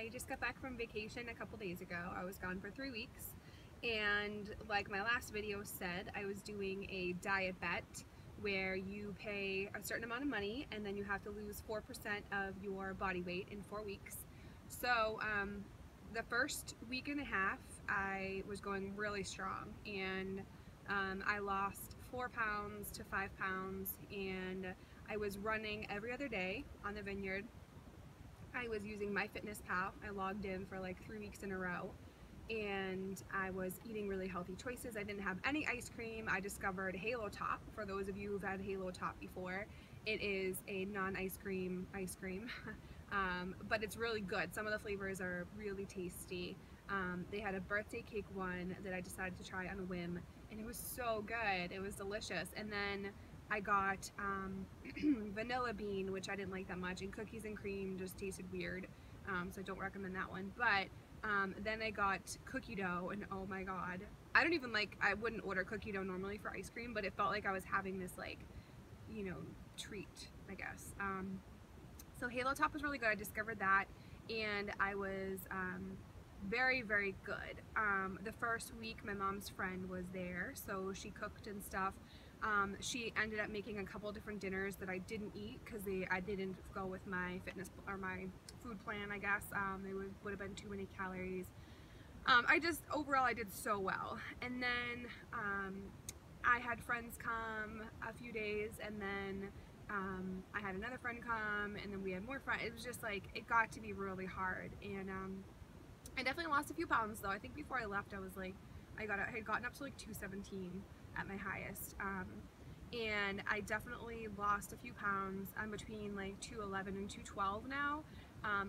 I just got back from vacation a couple days ago. I was gone for 3 weeks, and like my last video said, I was doing a diet bet where you pay a certain amount of money and then you have to lose 4% of your body weight in 4 weeks. So the first week and a half I was going really strong, and I lost 4 pounds to 5 pounds, and I was running every other day on the Vineyard. I was using MyFitnessPal. I logged in for like 3 weeks in a row, and I was eating really healthy choices. I didn't have any ice cream. I discovered Halo Top. For those of you who've had Halo Top before, it is a non-ice cream ice cream, but it's really good. Some of the flavors are really tasty. They had a birthday cake one that I decided to try on a whim, and it was so good. It was delicious. And then I got vanilla bean, which I didn't like that much, and cookies and cream just tasted weird, so I don't recommend that one. But then I got cookie dough, and oh my god, I wouldn't order cookie dough normally for ice cream, but it felt like I was having this, like, you know, treat, I guess. So Halo Top was really good. I discovered that, and I was very, very good. The first week my mom's friend was there, so she cooked and stuff. She ended up making a couple different dinners that I didn't eat because I didn't go with my fitness or my food plan, I guess. They would have been too many calories. Overall I did so well. And then I had friends come a few days, and then I had another friend come, and then we had more friends. It was just like, it got to be really hard, and I definitely lost a few pounds though. I think before I left I was like, I had gotten up to like 217 at my highest, and I definitely lost a few pounds. I'm between like 211 and 212 now,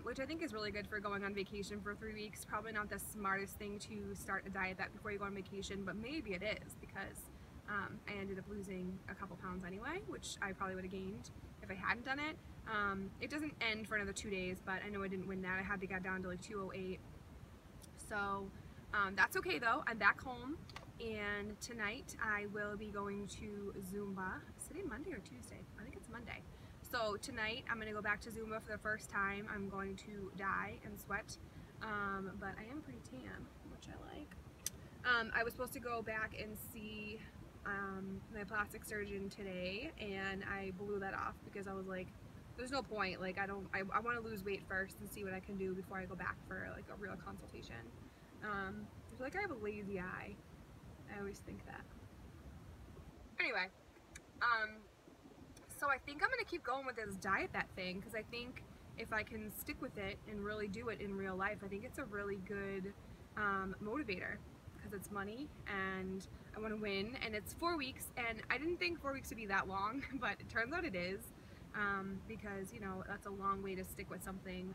which I think is really good for going on vacation for 3 weeks. Probably not the smartest thing to start a diet bet before you go on vacation, but maybe it is, because I ended up losing a couple pounds anyway, which I probably would have gained if I hadn't done it. It doesn't end for another 2 days, but I know I didn't win that. I had to get down to like 208. So that's okay though. I'm back home, and tonight I will be going to Zumba. Is today Monday or Tuesday? I think it's Monday. So tonight I'm going to go back to Zumba for the first time. I'm going to dye and sweat, but I am pretty tan, which I like. I was supposed to go back and see my plastic surgeon today, and I blew that off because I was like, there's no point. Like, I want to lose weight first and see what I can do before I go back for like a real consultation. I feel like I have a lazy eye. I always think that. Anyway, so I think I'm gonna keep going with this diet bet thing, because I think if I can stick with it and really do it in real life, I think it's a really good motivator, because it's money and I want to win, and it's 4 weeks, and I didn't think 4 weeks would be that long, but it turns out it is, because, you know, that's a long way to stick with something.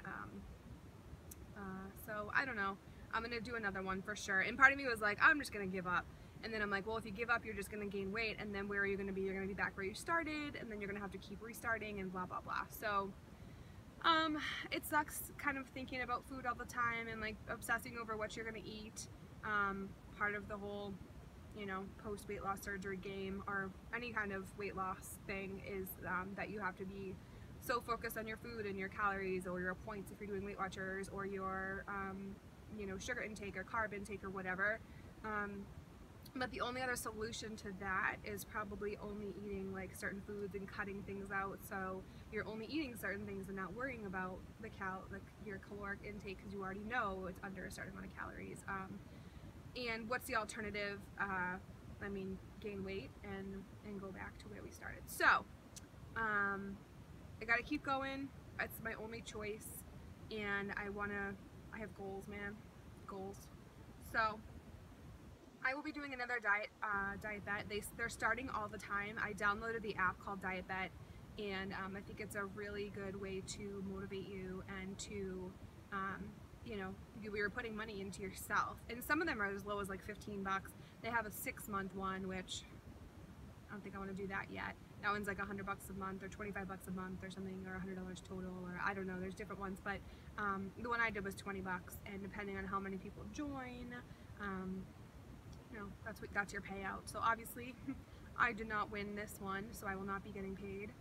So I don't know. I'm gonna do another one for sure. And part of me was like, I'm just gonna give up. And then I'm like, well, if you give up, you're just gonna gain weight, and then where are you gonna be? You're gonna be back where you started, and then you're gonna have to keep restarting and blah blah blah. So it sucks kind of thinking about food all the time and like obsessing over what you're gonna eat. Part of the whole, you know, post weight loss surgery game, or any kind of weight loss thing, is that you have to be so focused on your food and your calories, or your points if you're doing Weight Watchers, or your you know, sugar intake or carb intake or whatever. But the only other solution to that is probably only eating like certain foods and cutting things out, so you're only eating certain things and not worrying about your caloric intake, because you already know it's under a certain amount of calories. And what's the alternative? I mean, gain weight and go back to where we started. So I gotta keep going. It's my only choice, and I have goals, man, goals. So I will be doing another diet bet. They're starting all the time. I downloaded the app called Diet Bet, and I think it's a really good way to motivate you and to, you know, we were putting money into yourself. And some of them are as low as like 15 bucks. They have a 6-month one, which I don't think I want to do that yet. That one's like $100 a month, or 25 bucks a month, or something, or $100 total, or I don't know. There's different ones, but the one I did was 20 bucks, and depending on how many people join, you know, that's your payout. So obviously, I did not win this one, so I will not be getting paid.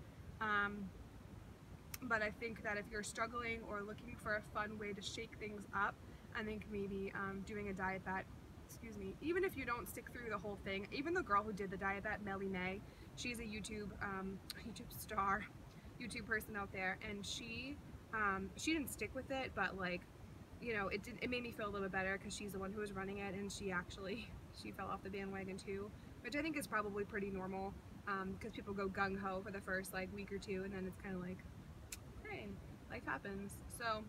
But I think that if you're struggling or looking for a fun way to shake things up, I think maybe doing a diet bet, excuse me, even if you don't stick through the whole thing, even the girl who did the diet bet, Melly May, she's a YouTube star, YouTube person out there, and she didn't stick with it, but like, you know, it made me feel a little bit better because she's the one who was running it, and she fell off the bandwagon too, which I think is probably pretty normal, because people go gung-ho for the first like week or two, and then it's kind of like, hey, life happens. So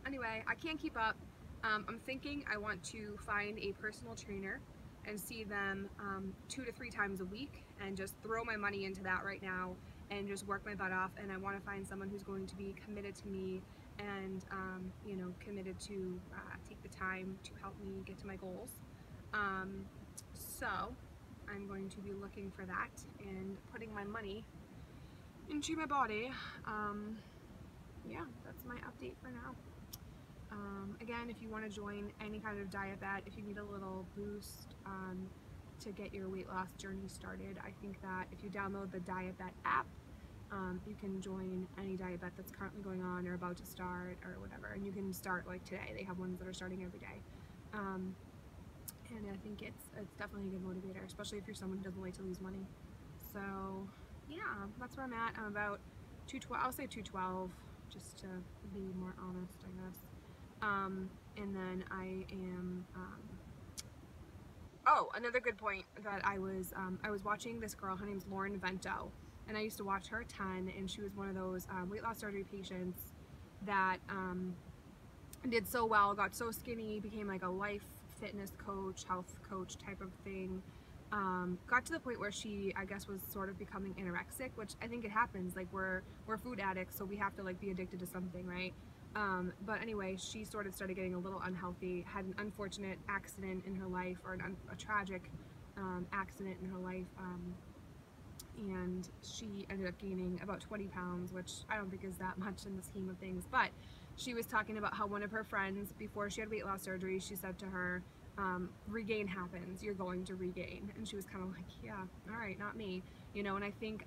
anyway, I can't keep up. I'm thinking I want to find a personal trainer and see them 2 to 3 times a week and just throw my money into that right now and just work my butt off. And I want to find someone who's going to be committed to me and you know, committed to take the time to help me get to my goals. So I'm going to be looking for that and putting my money into my body. Yeah, that's my update for now. Again, if you want to join any kind of diet bet, if you need a little boost to get your weight loss journey started, I think that if you download the Diet Bet app, you can join any diet bet that's currently going on or about to start or whatever, and you can start like today. They have ones that are starting every day. And I think it's definitely a good motivator, especially if you're someone who doesn't like to lose money. So yeah, that's where I'm at. I'm about 212, I'll say 212, just to be more honest, I guess. And then I am, oh, another good point that I was watching this girl, her name's Lauren Vento, and I used to watch her a ton, and she was one of those weight loss surgery patients that did so well, got so skinny, became like a life fitness coach, health coach type of thing. Got to the point where she, I guess, was sort of becoming anorexic, which I think it happens. Like we're food addicts, so we have to like be addicted to something, right? But anyway, she sort of started getting a little unhealthy, had an unfortunate accident in her life, or a tragic accident in her life, and she ended up gaining about 20 pounds, which I don't think is that much in the scheme of things. But she was talking about how one of her friends, before she had weight loss surgery, she said to her, regain happens, you're going to regain. And she was kind of like, yeah, all right, not me, you know. And I think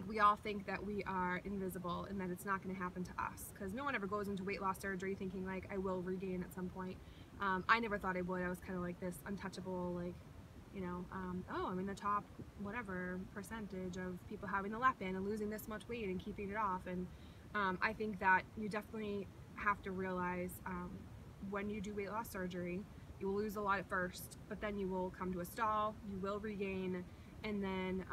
we all think that we are invisible and that it's not going to happen to us, because no one ever goes into weight loss surgery thinking like, I will regain at some point. I never thought I would. I was kind of like this untouchable, like, you know, oh, I'm in the top whatever percentage of people having the lap band and losing this much weight and keeping it off. And I think that you definitely have to realize when you do weight loss surgery, you will lose a lot at first, but then you will come to a stall, you will regain, and then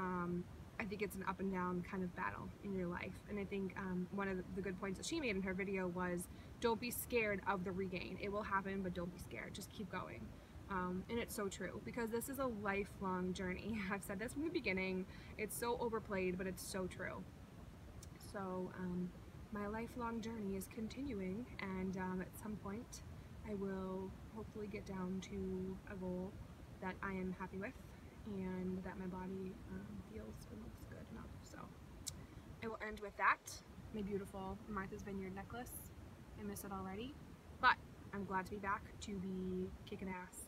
I think it's an up and down kind of battle in your life. And I think one of the good points that she made in her video was, don't be scared of the regain. It will happen, but don't be scared. Just keep going. And it's so true, because this is a lifelong journey. I've said this from the beginning. It's so overplayed, but it's so true. So my lifelong journey is continuing, and at some point I will hopefully get down to a goal that I am happy with and that my body feels and looks good enough. So I will end with that. My beautiful Martha's Vineyard necklace. I miss it already, but I'm glad to be back to be kicking ass.